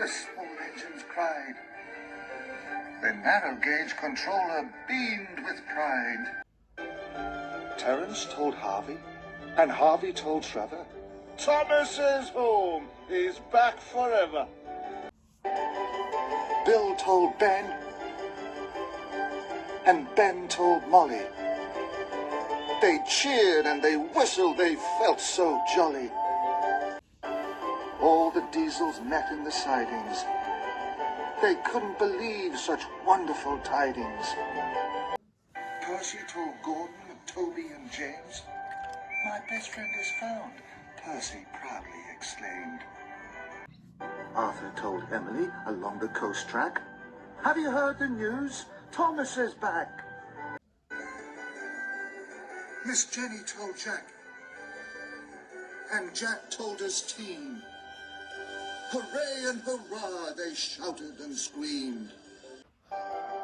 the small engines cried. The narrow gauge controller beamed with pride. Terence told Harvey, and Harvey told Trevor, Thomas is home, he's back forever. Bill told Ben, and Ben told Molly. They cheered and they whistled, they felt so jolly. All the diesels met in the sidings. They couldn't believe such wonderful tidings. Percy told Gordon, Toby and James, my best friend is found, Percy proudly exclaimed. Arthur told Emily along the coast track, have you heard the news? Thomas is back. Miss Jenny told Jack, and Jack told his team. Hooray and hurrah, they shouted and screamed.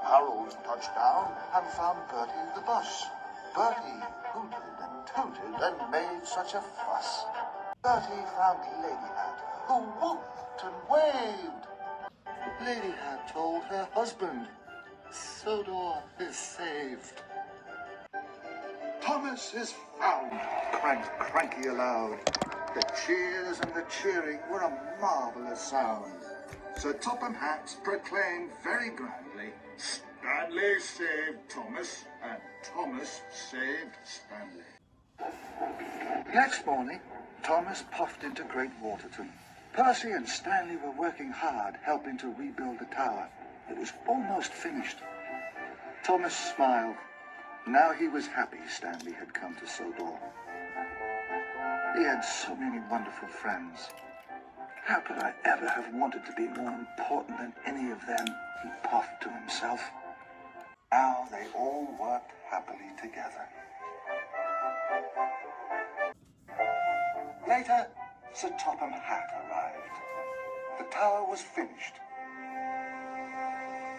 Harold touched down and found Bertie the bus. Bertie hooted and tooted and made such a fuss. Bertie found Lady Hat, who whooped and waved. Lady Hat told her husband, Sodor is saved. Thomas is found, cranked Cranky aloud. The cheers and the cheering were a marvellous sound. Sir Topham Hatt proclaimed very grandly, Stanley saved Thomas, and Thomas saved Stanley. Next morning, Thomas puffed into Great Waterton. Percy and Stanley were working hard, helping to rebuild the tower. It was almost finished. Thomas smiled. Now he was happy Stanley had come to Sodor. He had so many wonderful friends. How could I ever have wanted to be more important than any of them? He puffed to himself. Now they all worked happily together. Later, Sir Topham Hatt arrived. The tower was finished.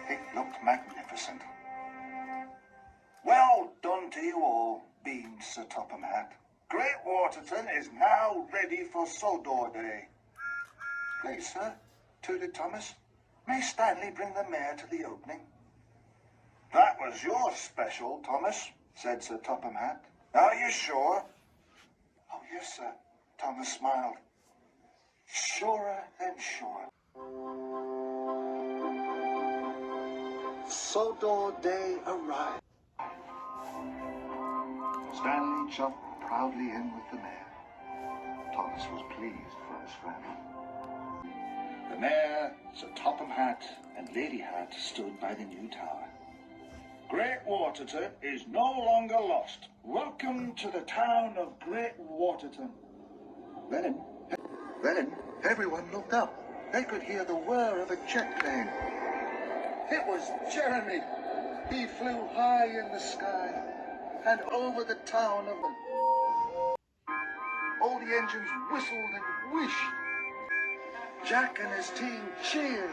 It looked magnificent. Well done to you all, beamed Sir Topham Hatt. Great Waterton is now ready for Sodor Day. Please, sir, tooted Thomas, may Stanley bring the mayor to the opening? That was your special, Thomas, said Sir Topham Hatt. Are you sure? Oh, yes, sir, Thomas smiled. Surer than sure. Sodor Day arrived. Stanley jumped proudly in with the mayor. Thomas was pleased for his friend. The mayor, Sir Topham Hatt, and Lady Hatt stood by the new tower. Great Waterton is no longer lost. Welcome to the town of Great Waterton. Then everyone looked up. They could hear the whir of a jet plane. It was Jeremy. He flew high in the sky and over the town of them. All the engines whistled and whished. Jack and his team cheered,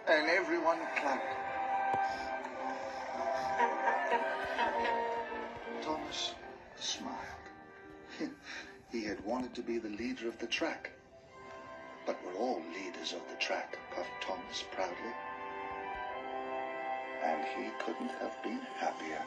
and everyone clapped. Thomas smiled. He had wanted to be the leader of the track. But we're all leaders of the track, puffed Thomas proudly. And he couldn't have been happier.